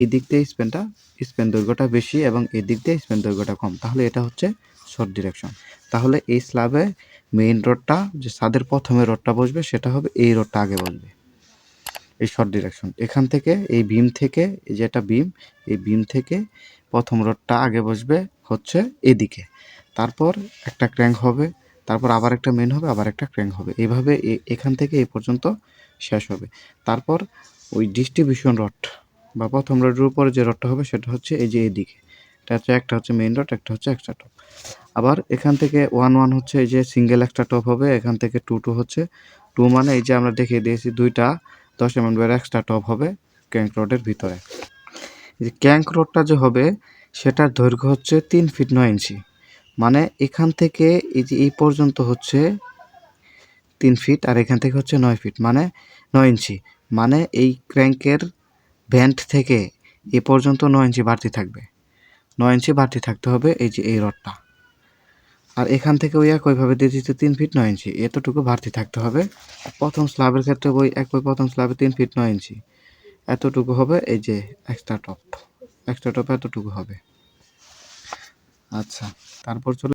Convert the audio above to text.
এই দিক দিয়ে স্প্যান দৈর্ঘ্যটা বেশি এবং এই দিক দিয়ে স্প্যান দৈর্ঘ্যটা কম, তাহলে এটা হচ্ছে শর্ট ডিরেকশন। তাহলে এই স্ল্যাবে মেইন রডটা যে ছাদের প্রথমে রডটা বসবে সেটা হবে এই রডটা আগে বসবে, এই শর্ট ডিরেকশন। এখান থেকে এই বিম থেকে, এই যে এটা বিম, এই বিম থেকে প্রথম রডটা আগে বসবে হচ্ছে এদিকে, তারপর একটা ক্র্যাঙ্ক হবে, তারপর আবার একটা মেন হবে, আবার একটা ক্র্যাঙ্ক হবে, এইভাবে এখান থেকে এই পর্যন্ত শেষ হবে। তারপর ওই ডিস্ট্রিবিউশন রড বা প্রথম রডের উপরে যে রডটা হবে সেটা হচ্ছে এই যে এইদিকে, এটা হচ্ছে একটা হচ্ছে মেইন রড, একটা হচ্ছে এক্সট্রা টপ। আবার এখান থেকে 1 হচ্ছে এই যে সিঙ্গেল এক্সট্রা টপ হবে, এখান থেকে 2 হচ্ছে 2 মানে এই যে আমরা দেখিয়ে দিয়েছি দুইটা 10 mm এক্সট্রা টপ হবে ক্র্যাঙ্ক রডের ভিতরে। এই যে ক্র্যাঙ্ক রডটা যে হবে সেটার দৈর্ঘ্য হচ্ছে 3 ফিট 9 ইঞ্চি, মানে এখান থেকে এই যে এই পর্যন্ত হচ্ছে 3 ফিট আর এখান থেকে হচ্ছে 9 ফিট, মানে 9 ইঞ্চি, মানে এই ক্র্যাঙ্কের ভ্যান্ট থেকে এ পর্যন্ত 9 ইঞ্চি বাড়তি থাকবে, 9 ইঞ্চি বাড়তি থাকতে হবে এই যে এই রডটা। আর এখান থেকে ওই একইভাবে দিয়ে দিচ্ছে 3 ফিট 9 ইঞ্চি, এতটুকু বাড়তি থাকতে হবে। প্রথম স্ল্যাবের ক্ষেত্রে ওই একই প্রথম স্ল্যাবে 3 ফিট 9 ইঞ্চি, এতটুকু হবে এই যে এক্সট্রা টপ এতটুকু হবে। আচ্ছা, তারপর চলে